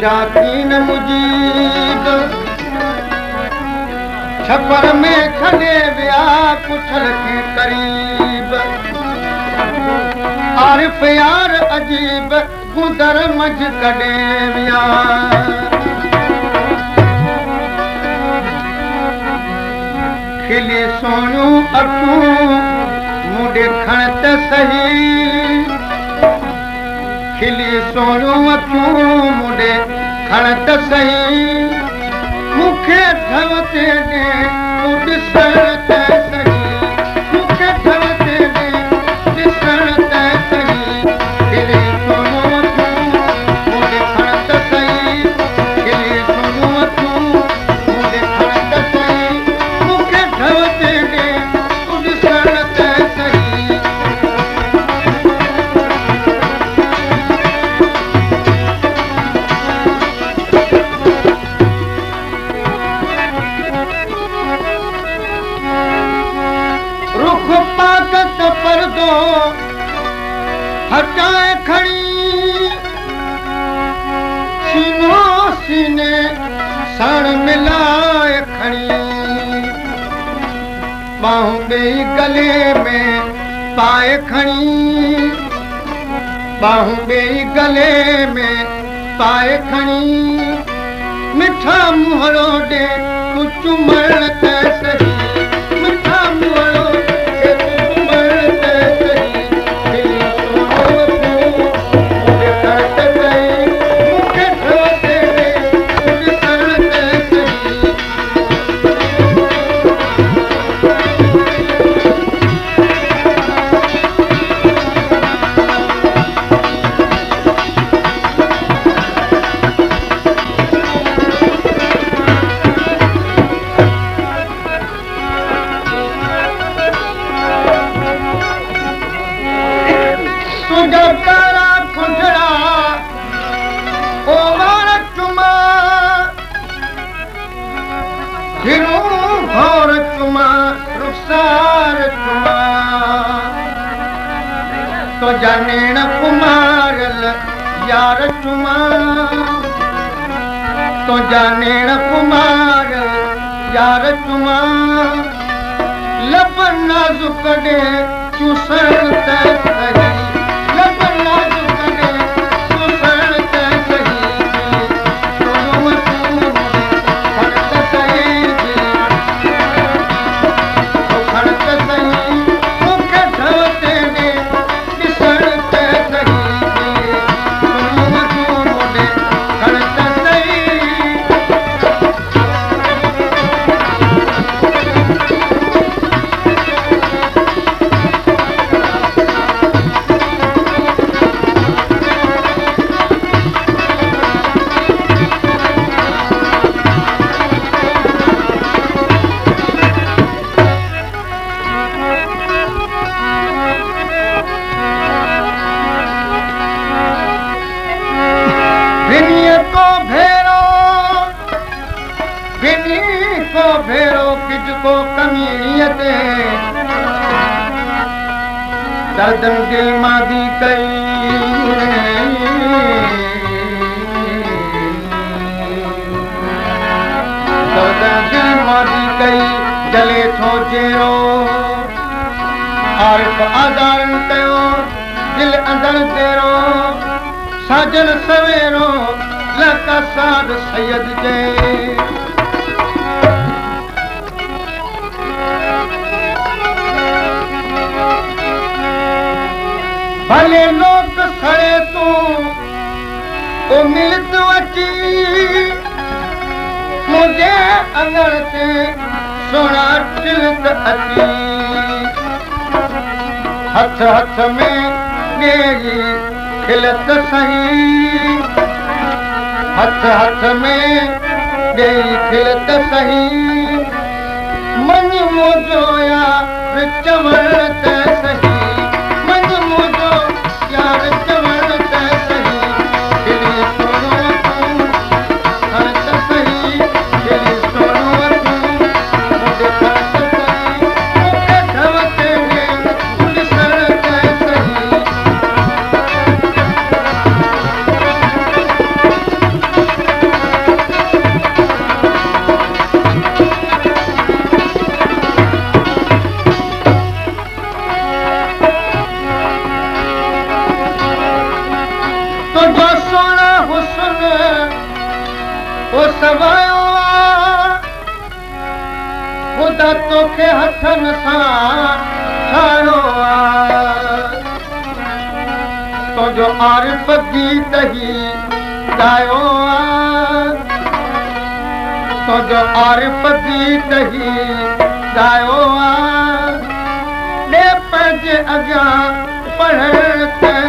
जातीन मुजीब छपर में खड़े विया पुछल के करीब आरिफ यार अजीब गुदर मझ कॾे विया खिली सोनियूं अखियूं मूं ॾेखण त सही खिली सोनियूं अखियूं मूं ॾेखण त सही मूंखे ठव ते ॾे तूं ॾिसण त सही मूंखे ठव ते ॾे ॾिसण त सही खिली सोनियूं अखियूं मूं ॾेखण त सही खिली सोनियूं अखियूं मूं ॾेखण त सही मूंखे ठव ते ॾे तूं ॾिसण त सही रुख पाकत पर्दो हटाए खड़ी सीनो सीने साण मिलाए खड़ी बाहूं ॿेई गले में पाए खड़ी बाहूं ॿेई गले में पाए खड़ी मिठा मुहरो ॾे तूं चुमण त सही मिठा मुहरो ॾे तूं चुमण त सही खिली सोनियूं अखियूं मूं ॾेखण त सही मूंखे ठव ते ॾे तूं ॾिसण त सही तुंहिंजा कारा कुंझड़ा ओवार चुमा हिरूं भौर चुमा रुखसार चुमा तुंहिंजा नेण कुमारल यार चुमा तुंहिंजा नेण कुमारल यार चुमा लब नाज़ुक ॾे चूसण त सही लब नाज़ुक ॾे चूसण त सही सोनियूं अखियूं मूं ॾेखण त सही ॾेखण त सही मूंखे ठव ते ॾे ॾिसण त सही सोनियूं अखियूं मूं ॾेखण त सही बिनी को भेरो किजको कमीनियत दर्दन दिल मादी कई दर्दन दिल मादी कई जले थो जेरो आरिफ आज़ारन कयो दिल अंदर तेरो साजन सवेरो लका साध सैयद जे भले लोक खड़े तूं उम्मीद अची मुंहिंजे अंदर ते सोना टिलत अची हथ हथ में ॾेई खिलत सही हथ हथ में ॾेई खिलत सही मन मुंहिंजो यार चवण त सही मन मुंहिंजो यार चवण त सही खिली सोनियूं अखियूं ॾेखण त सही खिली सोनियूं अखियूं मूं ॾेखण त सही मूंखे ठव ते ॾे ॾिसण त सही तुझो सोना हुस्न ओ सवायो ख़ुदा तोखे हथनि सां ठाहियो तुझो आरिफ़ गीत ही ॻायो तुझो आरिफ़ गीत ही ॻायो ॾे पंहिंजे अॻियां पढ़ण